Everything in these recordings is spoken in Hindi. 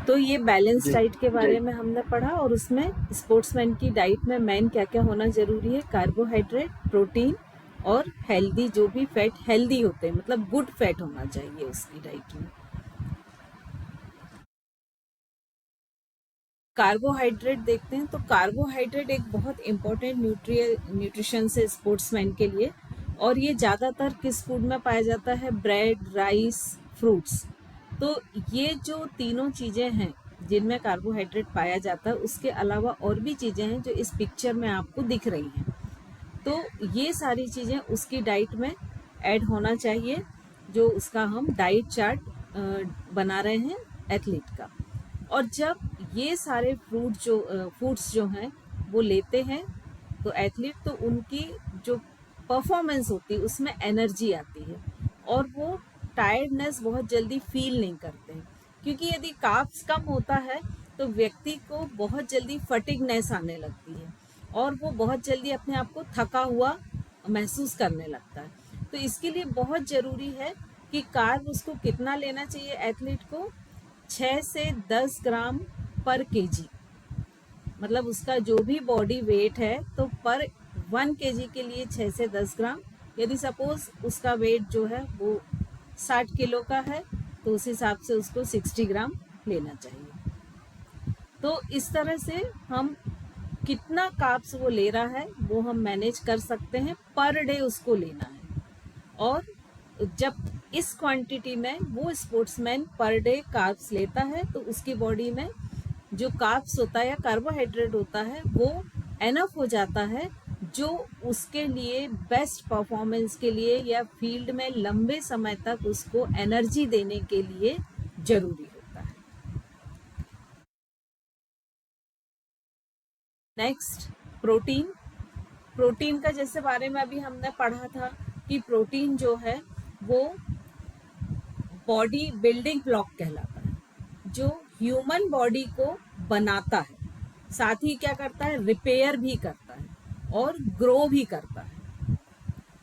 तो ये बैलेंस जी डाइट के बारे में हमने पढ़ा, और उसमें स्पोर्ट्समैन की डाइट में मेन क्या क्या होना जरूरी है, कार्बोहाइड्रेट, प्रोटीन और हेल्दी, जो भी फैट हेल्दी होते हैं, मतलब गुड फैट होना चाहिए उसकी डाइट में। कार्बोहाइड्रेट देखते हैं, तो कार्बोहाइड्रेट एक बहुत इंपॉर्टेंट न्यूट्रिशन है स्पोर्ट्समैन के लिए, और ये ज़्यादातर किस फूड में पाया जाता है, ब्रेड, राइस, फ्रूट्स। तो ये जो तीनों चीज़ें हैं जिनमें कार्बोहाइड्रेट पाया जाता है, उसके अलावा और भी चीज़ें हैं जो इस पिक्चर में आपको दिख रही हैं। तो ये सारी चीज़ें उसकी डाइट में ऐड होना चाहिए, जो उसका हम डाइट चार्ट बना रहे हैं एथलीट का। और जब ये सारे फूड्स जो हैं वो लेते हैं तो एथलीट, तो उनकी जो परफॉर्मेंस होती है उसमें एनर्जी आती है, और वो टायर्डनेस बहुत जल्दी फील नहीं करते हैं। क्योंकि यदि कार्ब्स कम होता है तो व्यक्ति को बहुत जल्दी फटिगनेस आने लगती है, और वो बहुत जल्दी अपने आप को थका हुआ महसूस करने लगता है। तो इसके लिए बहुत ज़रूरी है कि कार्ब उसको कितना लेना चाहिए एथलीट को, 6 से 10 ग्राम पर केजी, मतलब उसका जो भी बॉडी वेट है, तो पर 1 केजी के लिए 6 से 10 ग्राम। यदि सपोज उसका वेट जो है वो 60 किलो का है, तो उस हिसाब से उसको 60 ग्राम लेना चाहिए। तो इस तरह से हम कितना कार्ब्स वो ले रहा है वो हम मैनेज कर सकते हैं, पर डे उसको लेना है। और जब इस क्वांटिटी में वो स्पोर्ट्समैन पर डे कार्ब्स लेता है, तो उसकी बॉडी में जो कार्ब्स होता है या कार्बोहाइड्रेट होता है वो एनफ हो जाता है, जो उसके लिए बेस्ट परफॉर्मेंस के लिए या फील्ड में लंबे समय तक उसको एनर्जी देने के लिए जरूरी होता है। Next, protein. प्रोटीन का जैसे बारे में अभी हमने पढ़ा था कि प्रोटीन जो है वो बॉडी बिल्डिंग ब्लॉक कहलाता है, जो ह्यूमन बॉडी को बनाता है, साथ ही क्या करता है, रिपेयर भी करता है और ग्रो भी करता है।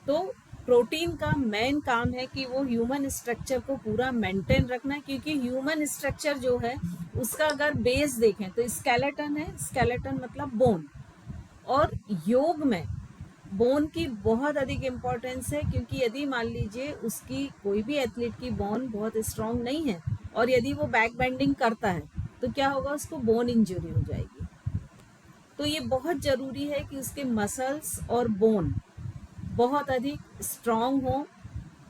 तो प्रोटीन का मेन काम है कि वो ह्यूमन स्ट्रक्चर को पूरा मेंटेन रखना है, क्योंकि ह्यूमन स्ट्रक्चर जो है उसका अगर बेस देखें तो स्केलेटन है, स्केलेटन मतलब बोन। और योग में बोन की बहुत अधिक इम्पोर्टेंस है, क्योंकि यदि मान लीजिए उसकी कोई भी एथलीट की बोन बहुत स्ट्रांग नहीं है और यदि वो बैक बेंडिंग करता है तो क्या होगा, उसको बोन इंजरी हो जाएगी। तो ये बहुत ज़रूरी है कि उसके मसल्स और बोन बहुत अधिक स्ट्रांग हो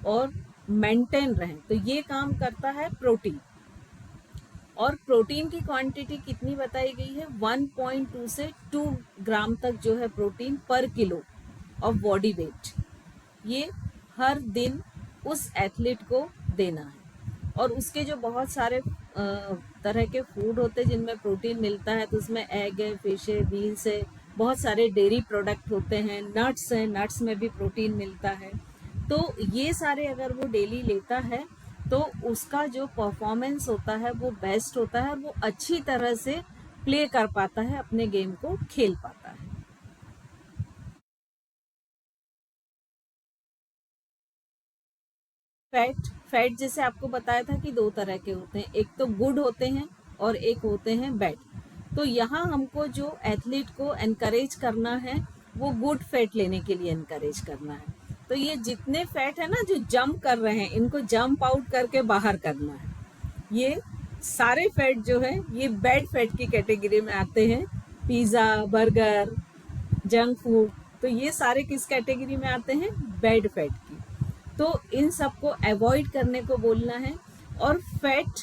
और मेंटेन रहें। तो ये काम करता है प्रोटीन। और प्रोटीन की क्वांटिटी कितनी बताई गई है, 1.2 से 2 ग्राम तक जो है प्रोटीन पर किलो ऑफ बॉडी वेट, ये हर दिन उस एथलीट को देना है। और उसके जो बहुत सारे तरह के फूड होते हैं जिनमें प्रोटीन मिलता है, तो उसमें एग है, फिश है, बीन्स है, बहुत सारे डेयरी प्रोडक्ट होते हैं, नट्स हैं, नट्स में भी प्रोटीन मिलता है। तो ये सारे अगर वो डेली लेता है तो उसका जो परफॉर्मेंस होता है वो बेस्ट होता है, और वो अच्छी तरह से प्ले कर पाता है, अपने गेम को खेल पाता है। फैट, फैट जैसे आपको बताया था कि दो तरह के होते हैं, एक तो गुड होते हैं और एक होते हैं बैड। तो यहाँ हमको जो एथलीट को एनकरेज करना है वो गुड फैट लेने के लिए एनकरेज करना है। तो ये जितने फैट है ना जो जंप कर रहे हैं, इनको जंप आउट करके बाहर करना है। ये सारे फैट जो है ये बैड फैट की कैटेगरी में आते हैं। पिज़्ज़ा, बर्गर, जंक फूड, तो ये सारे किस कैटेगरी में आते हैं, बैड फैट की। तो इन सबको अवॉइड करने को बोलना है। और फैट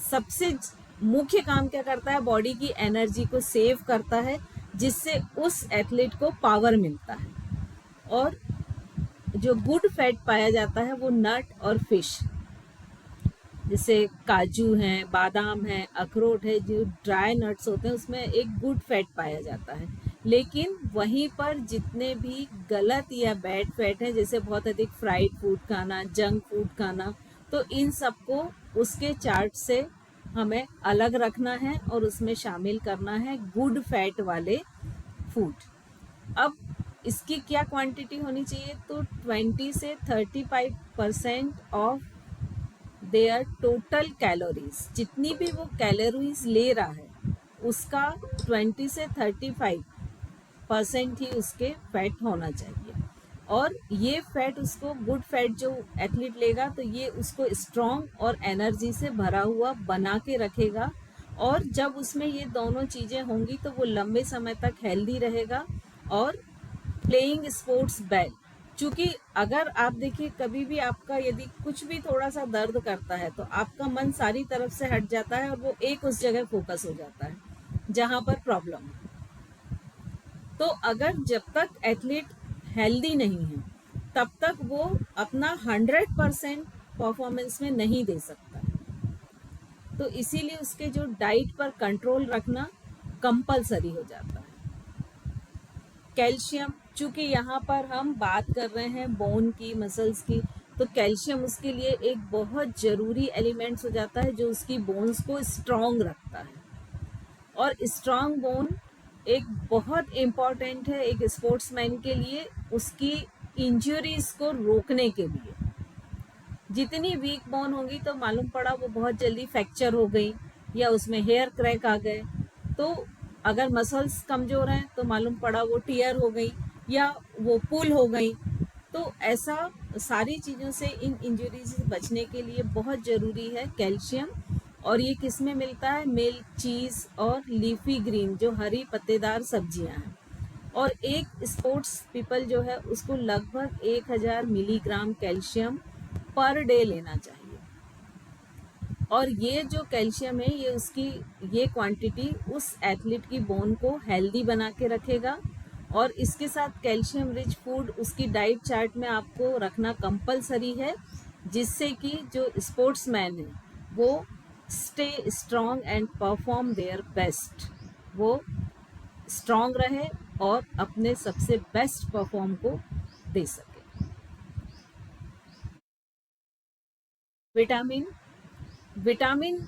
सबसे मुख्य काम क्या करता है, बॉडी की एनर्जी को सेव करता है, जिससे उस एथलीट को पावर मिलता है। और जो गुड फैट पाया जाता है वो नट और फिश, जैसे काजू हैं, बादाम हैं, अखरोट है, जो ड्राई नट्स होते हैं उसमें एक गुड फैट पाया जाता है। लेकिन वहीं पर जितने भी गलत या बैड फैट हैं, जैसे बहुत अधिक फ्राइड फूड खाना, जंक फूड खाना, तो इन सबको उसके चार्ट से हमें अलग रखना है और उसमें शामिल करना है गुड फैट वाले फूड। अब इसकी क्या क्वांटिटी होनी चाहिए, तो 20 से 35% ऑफ देयर टोटल कैलोरीज, जितनी भी वो कैलोरीज ले रहा है उसका 20 से 35% ही उसके फैट होना चाहिए। और ये फैट उसको, गुड फैट जो एथलीट लेगा तो ये उसको स्ट्रॉन्ग और एनर्जी से भरा हुआ बना के रखेगा। और जब उसमें ये दोनों चीज़ें होंगी तो वो लंबे समय तक हेल्दी रहेगा और प्लेइंग स्पोर्ट्स वेल। क्योंकि अगर आप देखिए, कभी भी आपका यदि कुछ भी थोड़ा सा दर्द करता है तो आपका मन सारी तरफ से हट जाता है और वो एक उस जगह फोकस हो जाता है जहाँ पर प्रॉब्लम है। तो अगर जब तक एथलीट हेल्दी नहीं है तब तक वो अपना 100% परफॉर्मेंस में नहीं दे सकता। तो इसीलिए उसके जो डाइट पर कंट्रोल रखना कंपलसरी हो जाता है। कैल्शियम, चूंकि यहाँ पर हम बात कर रहे हैं बोन की, मसल्स की, तो कैल्शियम उसके लिए एक बहुत ज़रूरी एलिमेंट्स हो जाता है जो उसकी बोन्स को स्ट्रॉन्ग रखता है। और स्ट्रॉन्ग बोन एक बहुत इम्पॉर्टेंट है एक स्पोर्ट्समैन के लिए, उसकी इंजरीज को रोकने के लिए। जितनी वीक बोन होगी तो मालूम पड़ा वो बहुत जल्दी फ्रैक्चर हो गई या उसमें हेयर क्रैक आ गए, तो अगर मसल्स कमज़ोर हैं तो मालूम पड़ा वो टीयर हो गई या वो पुल हो गई। तो ऐसा सारी चीज़ों से, इन इंजरीज से बचने के लिए बहुत ज़रूरी है कैल्शियम। और ये किस में मिलता है? मिल्क, चीज़ और लीफी ग्रीन, जो हरी पत्तेदार सब्जियां हैं। और एक स्पोर्ट्स पीपल जो है उसको लगभग 1000 मिलीग्राम कैल्शियम पर डे लेना चाहिए। और ये जो कैल्शियम है ये उसकी, ये क्वांटिटी उस एथलीट की बोन को हेल्दी बना के रखेगा। और इसके साथ कैल्शियम रिच फूड उसकी डाइट चार्ट में आपको रखना कंपलसरी है, जिससे कि जो स्पोर्ट्समैन है वो stay strong and perform their best, वो स्ट्रॉन्ग रहे और अपने सबसे बेस्ट परफॉर्म को दे सके। विटामिन, विटामिन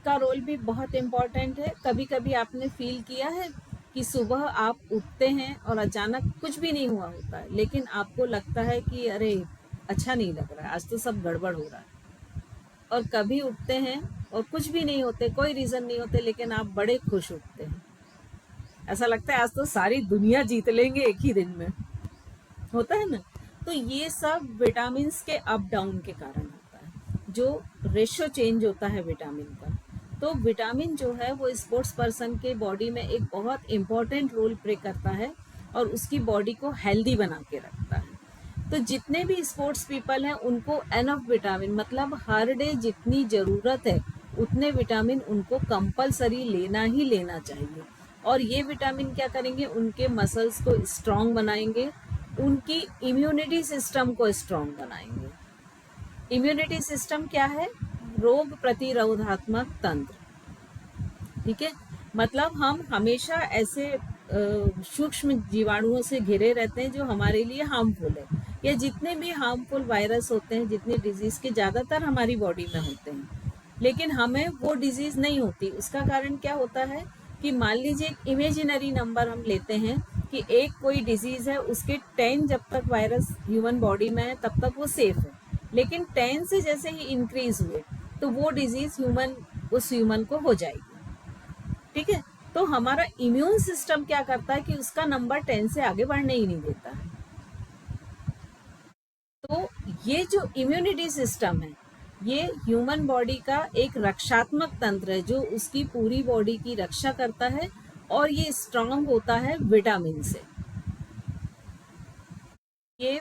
का रोल भी बहुत इम्पॉर्टेंट है। कभी कभी आपने फील किया है कि सुबह आप उठते हैं और अचानक कुछ भी नहीं हुआ होता है, लेकिन आपको लगता है कि अरे अच्छा नहीं लग रहा है, आज तो सब गड़बड़ हो रहा है। और कभी उठते हैं और कुछ भी नहीं होते, कोई रीज़न नहीं होते, लेकिन आप बड़े खुश उठते हैं, ऐसा लगता है आज तो सारी दुनिया जीत लेंगे एक ही दिन में, होता है ना। तो ये सब विटामिन के अप डाउन के कारण होता है, जो रेशो चेंज होता है विटामिन का। तो विटामिन जो है वो स्पोर्ट्स पर्सन के बॉडी में एक बहुत इम्पॉर्टेंट रोल प्ले करता है और उसकी बॉडी को हेल्दी बना के रखता है। तो जितने भी स्पोर्ट्स पीपल हैं उनको एनफ विटामिन, मतलब हर डे जितनी ज़रूरत है उतने विटामिन उनको कंपलसरी लेना ही लेना चाहिए। और ये विटामिन क्या करेंगे? उनके मसल्स को स्ट्रॉन्ग बनाएंगे, उनकी इम्यूनिटी सिस्टम को स्ट्रॉन्ग बनाएंगे। इम्यूनिटी सिस्टम क्या है? रोग प्रतिरोधात्मक तंत्र, ठीक है। मतलब हम हमेशा ऐसे सूक्ष्म जीवाणुओं से घिरे रहते हैं जो हमारे लिए हार्मफुल है, या जितने भी हार्मफुल वायरस होते हैं, जितने डिजीज़ के ज़्यादातर हमारी बॉडी में होते हैं, लेकिन हमें वो डिजीज़ नहीं होती। उसका कारण क्या होता है कि मान लीजिए एक इमेजिनरी नंबर हम लेते हैं कि एक कोई डिजीज़ है, उसके 10 जब तक वायरस ह्यूमन बॉडी में है तब तक वो सेफ है, लेकिन 10 से जैसे ही इंक्रीज हुए तो वो डिजीज़ उस ह्यूमन को हो जाएगी, ठीक है। तो हमारा इम्यून सिस्टम क्या करता है कि उसका नंबर 10 से आगे बढ़ने ही नहीं देता है। तो ये जो इम्यूनिटी सिस्टम है ये ह्यूमन बॉडी का एक रक्षात्मक तंत्र है जो उसकी पूरी बॉडी की रक्षा करता है, और ये स्ट्रांग होता है विटामिन से। ये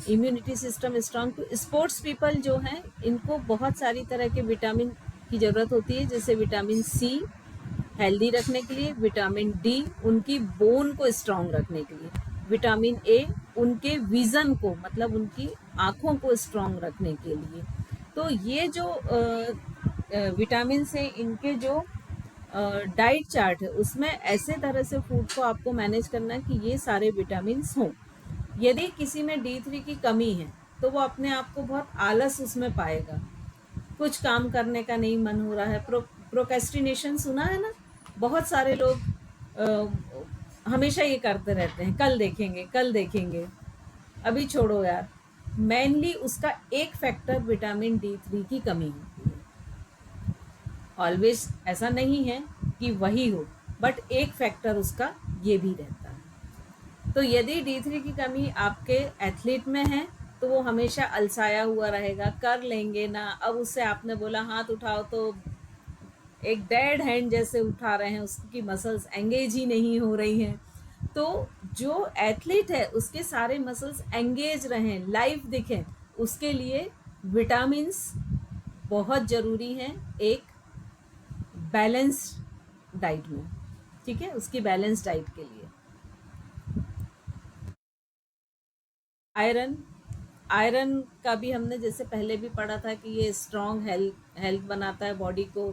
इम्यूनिटी सिस्टम स्ट्रांग, तो स्पोर्ट्स पीपल जो हैं इनको बहुत सारी तरह के विटामिन की ज़रूरत होती है, जैसे विटामिन सी हेल्दी रखने के लिए, विटामिन डी उनकी बोन को स्ट्रांग रखने के लिए, विटामिन ए उनके विज़न को, मतलब उनकी आँखों को स्ट्रांग रखने के लिए। तो ये जो विटामिन से इनके जो डाइट चार्ट है उसमें ऐसे तरह से फूड को आपको मैनेज करना है कि ये सारे विटामिन हों। यदि किसी में D3 की कमी है तो वो अपने आप को बहुत आलस उसमें पाएगा, कुछ काम करने का नहीं मन हो रहा है। प्रोक्रेस्टिनेशन सुना है ना? बहुत सारे लोग हमेशा ये करते रहते हैं, कल देखेंगे, कल देखेंगे, अभी छोड़ो यार, मेनली उसका एक फैक्टर विटामिन D3 की कमी होती है। ऑलवेज ऐसा नहीं है कि वही हो, बट एक फैक्टर उसका ये भी रहता है। तो यदि D3 की कमी आपके एथलीट में है तो वो हमेशा अलसाया हुआ रहेगा, कर लेंगे ना। अब उससे आपने बोला हाथ उठाओ तो एक डेड हैंड जैसे उठा रहे हैं, उसकी मसल्स एंगेज ही नहीं हो रही हैं। तो जो एथलीट है उसके सारे मसल्स एंगेज रहें, लाइव दिखें, उसके लिए विटामिन्स बहुत ज़रूरी हैं एक बैलेंस डाइट में। ठीक है, उसकी बैलेंस डाइट के लिए आयरन आयरन का भी हमने जैसे पहले भी पढ़ा था कि ये स्ट्रॉन्ग हेल्थ बनाता है, बॉडी को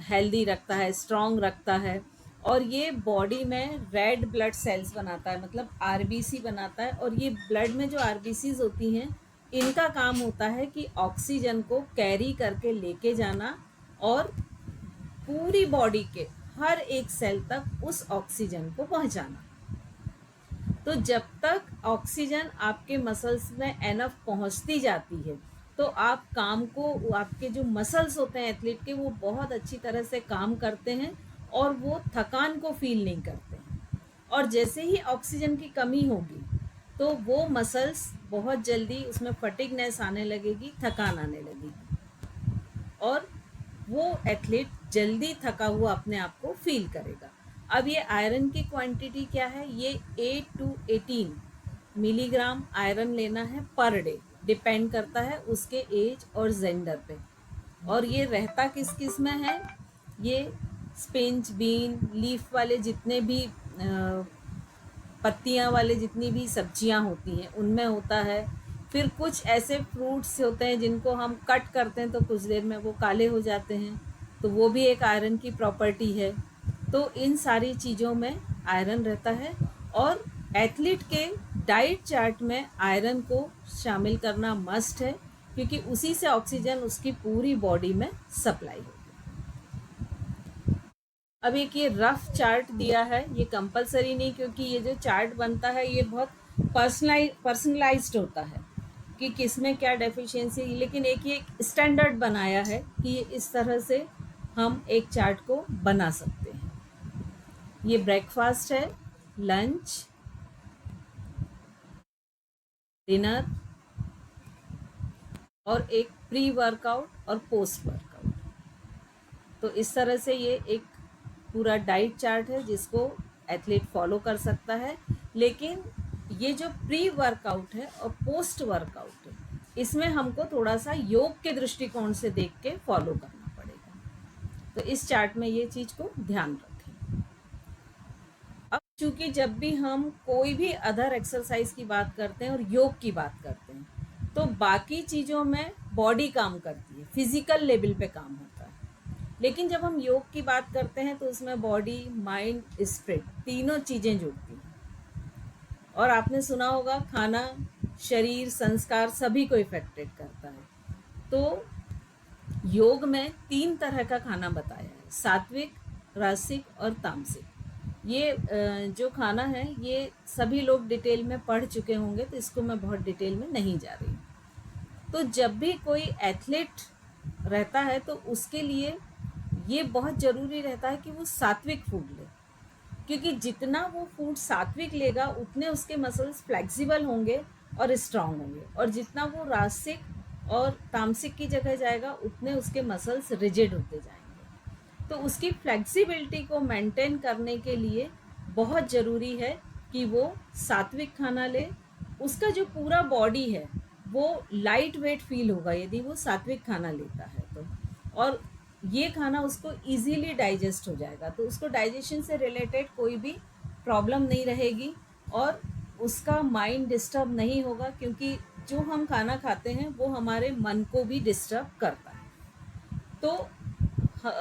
हेल्दी रखता है, स्ट्रॉन्ग रखता है। और ये बॉडी में रेड ब्लड सेल्स बनाता है, मतलब आरबीसी बनाता है। और ये ब्लड में जो आरबीसीज होती हैं, इनका काम होता है कि ऑक्सीजन को कैरी करके लेके जाना और पूरी बॉडी के हर एक सेल तक उस ऑक्सीजन को पहुंचाना। तो जब तक ऑक्सीजन आपके मसल्स में एनफ पहुंचती जाती है तो आप काम को, आपके जो मसल्स होते हैं एथलीट के, वो बहुत अच्छी तरह से काम करते हैं और वो थकान को फील नहीं करते हैं। और जैसे ही ऑक्सीजन की कमी होगी तो वो मसल्स बहुत जल्दी उसमें फटिगनेस आने लगेगी, थकान आने लगेगी और वो एथलीट जल्दी थका हुआ अपने आप को फील करेगा। अब ये आयरन की क्वांटिटी क्या है, ये 8 to 18 मिलीग्राम आयरन लेना है पर डे। डिपेंड करता है उसके एज और जेंडर पे। और ये रहता किस किस में है, ये स्पिंच, बीन, लीफ वाले जितने भी पत्तियां वाले जितनी भी सब्जियां होती हैं उनमें होता है। फिर कुछ ऐसे फ्रूट्स होते हैं जिनको हम कट करते हैं तो कुछ देर में वो काले हो जाते हैं, तो वो भी एक आयरन की प्रॉपर्टी है। तो इन सारी चीज़ों में आयरन रहता है और एथलीट के डाइट चार्ट में आयरन को शामिल करना मस्ट है, क्योंकि उसी से ऑक्सीजन उसकी पूरी बॉडी में सप्लाई होगी। अब एक ये रफ चार्ट दिया है, ये कंपलसरी नहीं, क्योंकि ये जो चार्ट बनता है ये बहुत पर्सनलाइज्ड होता है कि किस में क्या डेफिशिएंसी, लेकिन एक ये स्टैंडर्ड बनाया है कि ये इस तरह से हम एक चार्ट को बना सकते हैं। ये ब्रेकफास्ट है, लंच, डिनर और एक प्री वर्कआउट और पोस्ट वर्कआउट। तो इस तरह से ये एक पूरा डाइट चार्ट है जिसको एथलीट फॉलो कर सकता है। लेकिन ये जो प्री वर्कआउट है और पोस्ट वर्कआउट है, इसमें हमको थोड़ा सा योग के दृष्टिकोण से देख के फॉलो करना पड़ेगा। तो इस चार्ट में ये चीज़ को ध्यान रखें। अब चूंकि जब भी हम कोई भी अदर एक्सरसाइज की बात करते हैं और योग की बात करते हैं तो बाकी चीज़ों में बॉडी काम करती है, फिजिकल लेवल पे काम होता है। लेकिन जब हम योग की बात करते हैं तो उसमें बॉडी, माइंड, स्पिरिट तीनों चीज़ें जुड़ती हैं। और आपने सुना होगा खाना शरीर, संस्कार सभी को इफेक्टेड करता है। तो योग में 3 तरह का खाना बताया है, सात्विक, रासिक और तामसिक। ये जो खाना है ये सभी लोग डिटेल में पढ़ चुके होंगे, तो इसको मैं बहुत डिटेल में नहीं जा रही। तो जब भी कोई एथलीट रहता है तो उसके लिए ये बहुत ज़रूरी रहता है कि वो सात्विक फूड ले, क्योंकि जितना वो फूड सात्विक लेगा उतने उसके मसल्स फ्लेक्सिबल होंगे और स्ट्रांग होंगे, और जितना वो रासिक और तामसिक की जगह जाएगा उतने उसके मसल्स रिजिड होते जाएंगे। तो उसकी फ्लेक्सिबिलिटी को मेंटेन करने के लिए बहुत ज़रूरी है कि वो सात्विक खाना ले। उसका जो पूरा बॉडी है वो लाइट वेट फील होगा यदि वो सात्विक खाना लेता है तो, और ये खाना उसको इजीली डाइजेस्ट हो जाएगा, तो उसको डाइजेशन से रिलेटेड कोई भी प्रॉब्लम नहीं रहेगी और उसका माइंड डिस्टर्ब नहीं होगा, क्योंकि जो हम खाना खाते हैं वो हमारे मन को भी डिस्टर्ब करता है। तो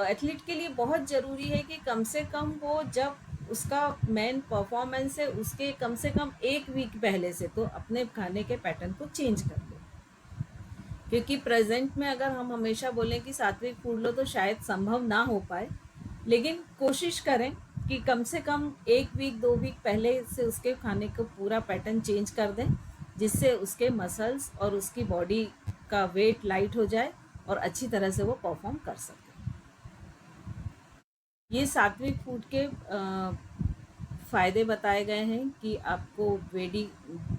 एथलीट के लिए बहुत ज़रूरी है कि कम से कम वो जब उसका मेन परफॉर्मेंस है उसके कम से कम 1 वीक पहले से तो अपने खाने के पैटर्न को चेंज कर ले, क्योंकि प्रेजेंट में अगर हम हमेशा बोलें कि सात्विक फूड लो तो शायद संभव ना हो पाए। लेकिन कोशिश करें कि कम से कम 1 वीक 2 वीक पहले से उसके खाने का पूरा पैटर्न चेंज कर दें, जिससे उसके मसल्स और उसकी बॉडी का वेट लाइट हो जाए और अच्छी तरह से वो परफॉर्म कर सके। ये सात्विक फूड के फ़ायदे बताए गए हैं कि आपको वेडी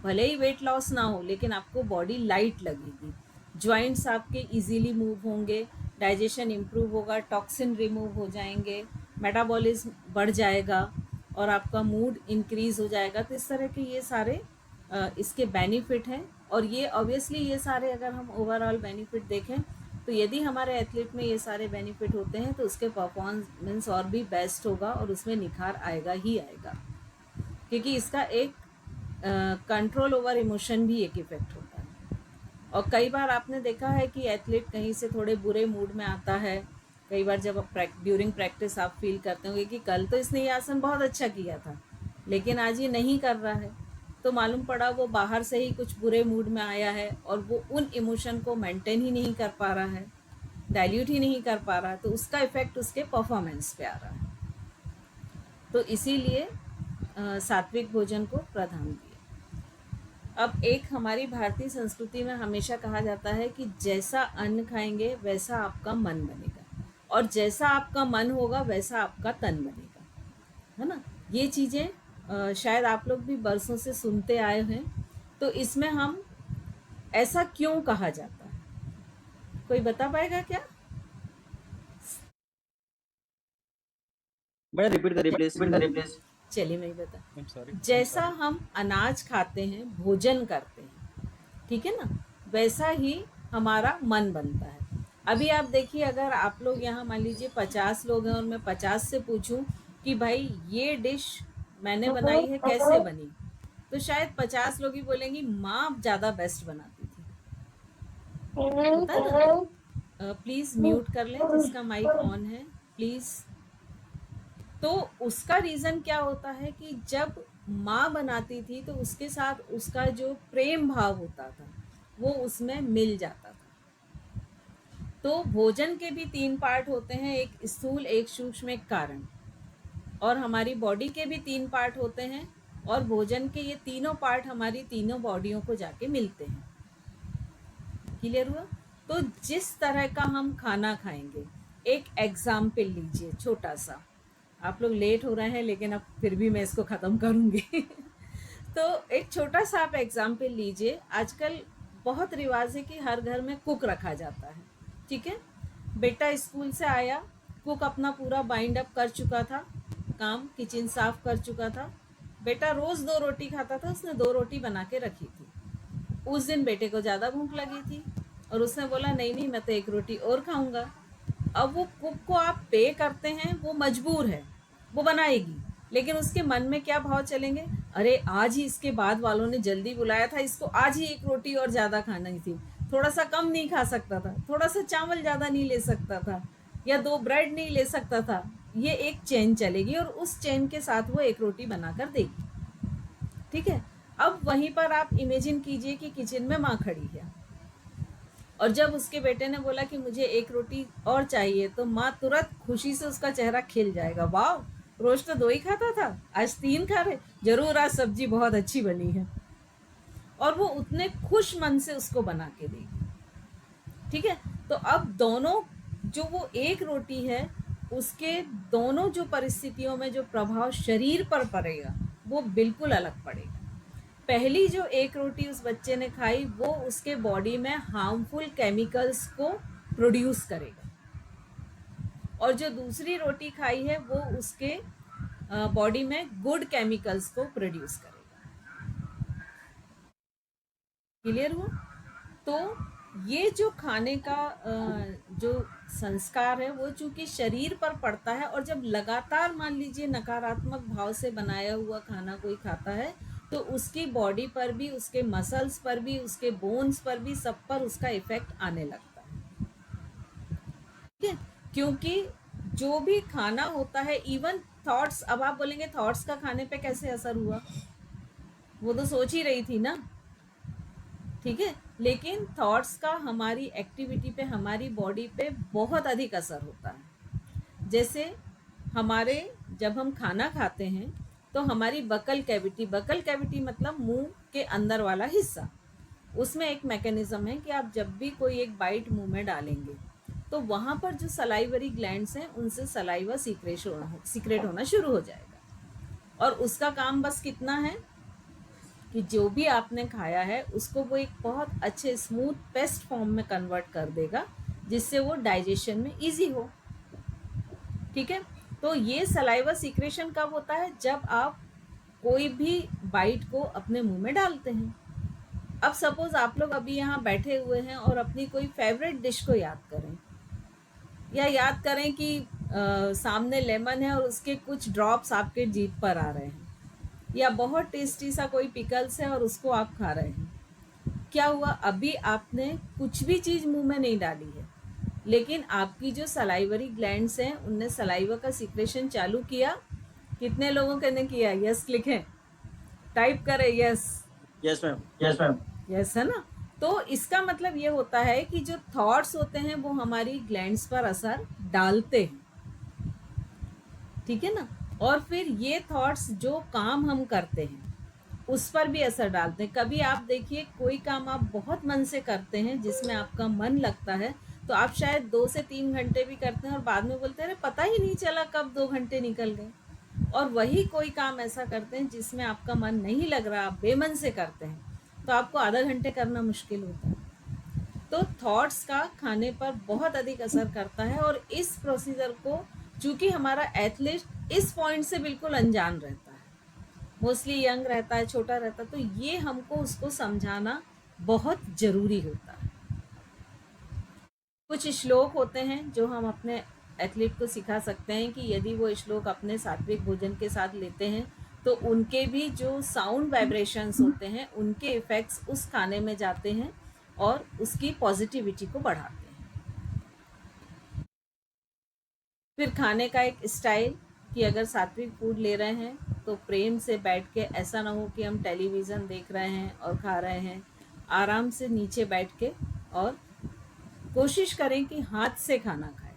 भले ही वेट लॉस ना हो लेकिन आपको बॉडी लाइट लगेगी, जॉइंट्स आपके इजीली मूव होंगे, डाइजेशन इम्प्रूव होगा, टॉक्सिन रिमूव हो जाएंगे, मेटाबॉलिज्म बढ़ जाएगा और आपका मूड इंक्रीज हो जाएगा। तो इस तरह के ये सारे इसके बेनिफिट हैं। और ये ऑब्वियसली ये सारे अगर हम ओवरऑल बेनिफिट देखें तो यदि हमारे एथलीट में ये सारे बेनिफिट होते हैं तो उसके परफॉर्मेंस और भी बेस्ट होगा और उसमें निखार आएगा ही आएगा, क्योंकि इसका एक कंट्रोल ओवर इमोशन भी एक इफेक्ट होता है। और कई बार आपने देखा है कि एथलीट कहीं से थोड़े बुरे मूड में आता है, कई बार जब ड्यूरिंग प्रैक्टिस आप फील करते होंगे कि कल तो इसने ये आसन बहुत अच्छा किया था लेकिन आज ये नहीं कर रहा है, तो मालूम पड़ा वो बाहर से ही कुछ बुरे मूड में आया है और वो उन इमोशन को मेंटेन ही नहीं कर पा रहा है, डाइल्यूट ही नहीं कर पा रहा है, तो उसका इफेक्ट उसके परफॉर्मेंस पे आ रहा है। तो इसीलिए सात्विक भोजन को प्राधान्य दिए। अब एक हमारी भारतीय संस्कृति में हमेशा कहा जाता है कि जैसा अन्न खाएंगे वैसा आपका मन बनेगा और जैसा आपका मन होगा वैसा आपका तन बनेगा, है ना। ये चीज़ें शायद आप लोग भी बरसों से सुनते आए हैं। तो इसमें हम ऐसा क्यों कहा जाता है, कोई बता पाएगा क्या? मैडम रिपीट करिए प्लीज। चलिए मैं ही बता। जैसा हम अनाज खाते हैं, भोजन करते हैं, ठीक है ना, वैसा ही हमारा मन बनता है। अभी आप देखिए, अगर आप लोग यहाँ मान लीजिए 50 लोग हैं और मैं 50 से पूछूं कि भाई ये डिश मैंने बनाई है कैसे बनी, तो शायद 50 लोग ही बोलेंगी माँ ज़्यादा बेस्ट बनाती थी। होता है ना। प्लीज़ म्यूट कर लें जिसका माइक ऑन है, प्लीज़। तो उसका रीज़न क्या होता है कि जब माँ बनाती थी तो उसके साथ उसका जो प्रेम भाव होता था वो उसमें मिल जाता था। तो भोजन के भी 3 पार्ट होते हैं, एक स्थूल, एक सूक्ष्म, एक कारण। और हमारी बॉडी के भी 3 पार्ट होते हैं और भोजन के ये तीनों पार्ट हमारी तीनों बॉडियों को जाके मिलते हैं। क्लियर हुआ? तो जिस तरह का हम खाना खाएंगे, एक एग्जाम्पल लीजिए छोटा सा। आप लोग लेट हो रहे हैं लेकिन अब फिर भी मैं इसको ख़त्म करूँगी तो एक छोटा सा आप एग्जाम्पल लीजिए। आजकल बहुत रिवाज है कि हर घर में कुक रखा जाता है, ठीक है। बेटा स्कूल से आया, कुक अपना पूरा बाइंड अप कर चुका था, काम किचन साफ कर चुका था। बेटा रोज़ 2 रोटी खाता था, उसने 2 रोटी बना के रखी थी। उस दिन बेटे को ज़्यादा भूख लगी थी और उसने बोला नहीं नहीं मैं तो 1 रोटी और खाऊंगा। अब वो कुक को आप पे करते हैं, वो मजबूर है, वो बनाएगी, लेकिन उसके मन में क्या भाव चलेंगे, अरे आज ही इसके बाद वालों ने जल्दी बुलाया था, इसको आज ही 1 रोटी और ज़्यादा खानी थी, थोड़ा सा कम नहीं खा सकता था, थोड़ा सा चावल ज़्यादा नहीं ले सकता था, या 2 ब्रेड नहीं ले सकता था। ये एक चेन चलेगी और उस चेन के साथ वो 1 रोटी बनाकर देगी, ठीक है। अब वहीं पर आप इमेजिन कीजिए कि किचन में माँ खड़ी है और जब उसके बेटे ने बोला कि मुझे 1 रोटी और चाहिए तो माँ तुरंत खुशी से उसका चेहरा खिल जाएगा, वाह रोज तो 2 ही खाता था, आज 3 खा रहे, जरूर आज सब्जी बहुत अच्छी बनी है। और वो उतने खुश मन से उसको बना के देगी, ठीक है। तो अब दोनों, जो वो 1 रोटी है उसके दोनों जो परिस्थितियों में जो प्रभाव शरीर पर पड़ेगा वो बिल्कुल अलग पड़ेगा। पहली जो 1 रोटी उस बच्चे ने खाई वो उसके बॉडी में हार्मफुल केमिकल्स को प्रोड्यूस करेगा और जो दूसरी रोटी खाई है वो उसके बॉडी में गुड केमिकल्स को प्रोड्यूस करेगा। क्लियर हुआ? तो ये जो खाने का जो संस्कार है वो चूंकि शरीर पर पड़ता है और जब लगातार मान लीजिए नकारात्मक भाव से बनाया हुआ खाना कोई खाता है तो उसकी बॉडी पर भी, उसके मसल्स पर भी, उसके बोन्स पर भी, सब पर उसका इफेक्ट आने लगता है, ठीक है। क्योंकि जो भी खाना होता है, इवन थॉट्स, अब आप बोलेंगे थॉट्स का खाने पे कैसे असर हुआ, वो तो सोच ही रही थी ना, ठीक है। लेकिन थॉट्स का हमारी एक्टिविटी पे, हमारी बॉडी पे बहुत अधिक असर होता है। जैसे हमारे, जब हम खाना खाते हैं तो हमारे जो मसल्स हैं वो एक्टिव होते हैं, हमारी बॉडी में बहुत सारे केमिकल्स प्रोड्यूस होते हैं, जिससे हमारी बॉडी में बहुत सारे तो हमारी बकल कैविटी मतलब मुंह के अंदर वाला हिस्सा, उसमें एक मैकेनिज्म है कि आप जब भी कोई एक बाइट मुंह में डालेंगे तो वहाँ पर जो सलाइवरी ग्लैंड्स हैं उनसे सलाइवा सीक्रेट होना शुरू हो जाएगा। और उसका काम बस कितना है कि जो भी आपने खाया है उसको वो एक बहुत अच्छे स्मूथ पेस्ट फॉर्म में कन्वर्ट कर देगा, जिससे वो डाइजेशन में इजी हो। ठीक है, तो ये सलाइवा सीक्रेशन कब होता है? जब आप कोई भी बाइट को अपने मुंह में डालते हैं। अब सपोज आप लोग अभी यहाँ बैठे हुए हैं और अपनी कोई फेवरेट डिश को याद करें, या याद करें कि सामने लेमन है और उसके कुछ ड्रॉप्स आपके जीभ पर आ रहे हैं, या बहुत टेस्टी सा कोई पिकल्स है और उसको आप खा रहे हैं। क्या हुआ? अभी आपने कुछ भी चीज़ मुंह में नहीं डाली है, लेकिन आपकी जो सलाइवरी ग्लैंड्स हैं उनने सलाइवा का सीक्रेशन चालू किया। कितने लोगों के ने किया? यस लिखें, टाइप करें yes. Yes ma'am, yes ma'am. Yes है ना? तो इसका मतलब ये होता है कि जो थॉट्स होते हैं वो हमारी ग्लैंड्स पर असर डालते हैं। ठीक है ना? और फिर ये थॉट्स जो काम हम करते हैं उस पर भी असर डालते हैं। कभी आप देखिए कोई काम आप बहुत मन से करते हैं, जिसमें आपका मन लगता है, तो आप शायद 2 से 3 घंटे भी करते हैं और बाद में बोलते हैं अरे पता ही नहीं चला कब 2 घंटे निकल गए। और वही कोई काम ऐसा करते हैं जिसमें आपका मन नहीं लग रहा, आप बेमन से करते हैं, तो आपको आधा घंटे करना मुश्किल होता है। तो थॉट्स का खाने पर बहुत अधिक असर करता है, और इस प्रोसीजर को चूंकि हमारा एथलीट इस पॉइंट से बिल्कुल अनजान रहता है, मोस्टली यंग रहता है, छोटा रहता है, तो ये हमको उसको समझाना बहुत जरूरी होता है। कुछ श्लोक होते हैं जो हम अपने एथलीट को सिखा सकते हैं कि यदि वो श्लोक अपने सात्विक भोजन के साथ लेते हैं तो उनके भी जो साउंड वाइब्रेशंस होते हैं उनके इफेक्ट्स उस खाने में जाते हैं और उसकी पॉजिटिविटी को बढ़ाते हैं। फिर खाने का एक स्टाइल कि अगर सात्विक फूड ले रहे हैं तो प्रेम से बैठ के, ऐसा ना हो कि हम टेलीविज़न देख रहे हैं और खा रहे हैं, आराम से नीचे बैठ के, और कोशिश करें कि हाथ से खाना खाएं,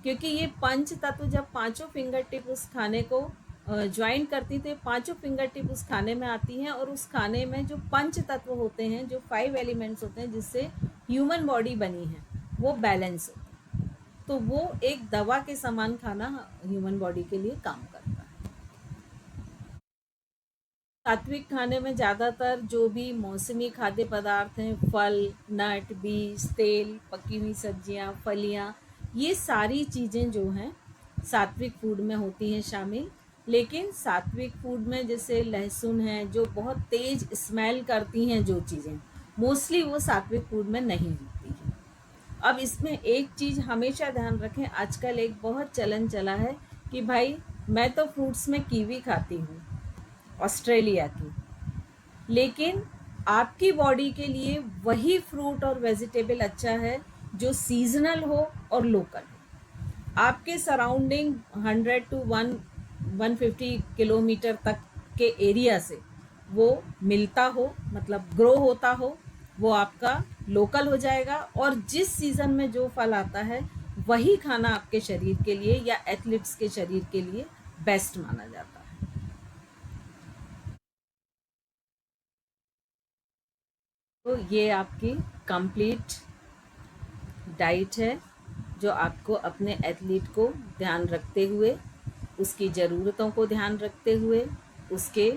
क्योंकि ये पंच तत्व जब पांचों फिंगर टिप उस खाने को ज्वाइन करती तो पांचों फिंगर टिप उस खाने में आती हैं, और उस खाने में जो पंच तत्व होते हैं, जो 5 एलिमेंट्स होते हैं जिससे ह्यूमन बॉडी बनी है, वो बैलेंस होते हैं। तो वो एक दवा के समान खाना ह्यूमन बॉडी के लिए काम करता है। सात्विक खाने में ज़्यादातर जो भी मौसमी खाद्य पदार्थ हैं, फल, नट, बीज, तेल, पकी हुई सब्जियां, फलियां, ये सारी चीज़ें जो हैं सात्विक फूड में होती हैं शामिल। लेकिन सात्विक फूड में जैसे लहसुन है, जो बहुत तेज स्मेल करती हैं जो चीज़ें, मोस्टली वो सात्विक फूड में नहीं होती हैं। अब इसमें एक चीज़ हमेशा ध्यान रखें, आजकल एक बहुत चलन चला है कि भाई मैं तो फ्रूट्स में कीवी खाती हूँ ऑस्ट्रेलिया की, लेकिन आपकी बॉडी के लिए वही फ्रूट और वेजिटेबल अच्छा है जो सीजनल हो और लोकल हो, आपके सराउंडिंग 100 to 150 किलोमीटर तक के एरिया से वो मिलता हो, मतलब ग्रो होता हो, वो आपका लोकल हो जाएगा। और जिस सीज़न में जो फल आता है वही खाना आपके शरीर के लिए या एथलीट्स के शरीर के लिए बेस्ट माना जाता है। तो ये आपकी कंप्लीट डाइट है जो आपको अपने एथलीट को ध्यान रखते हुए, उसकी ज़रूरतों को ध्यान रखते हुए, उसके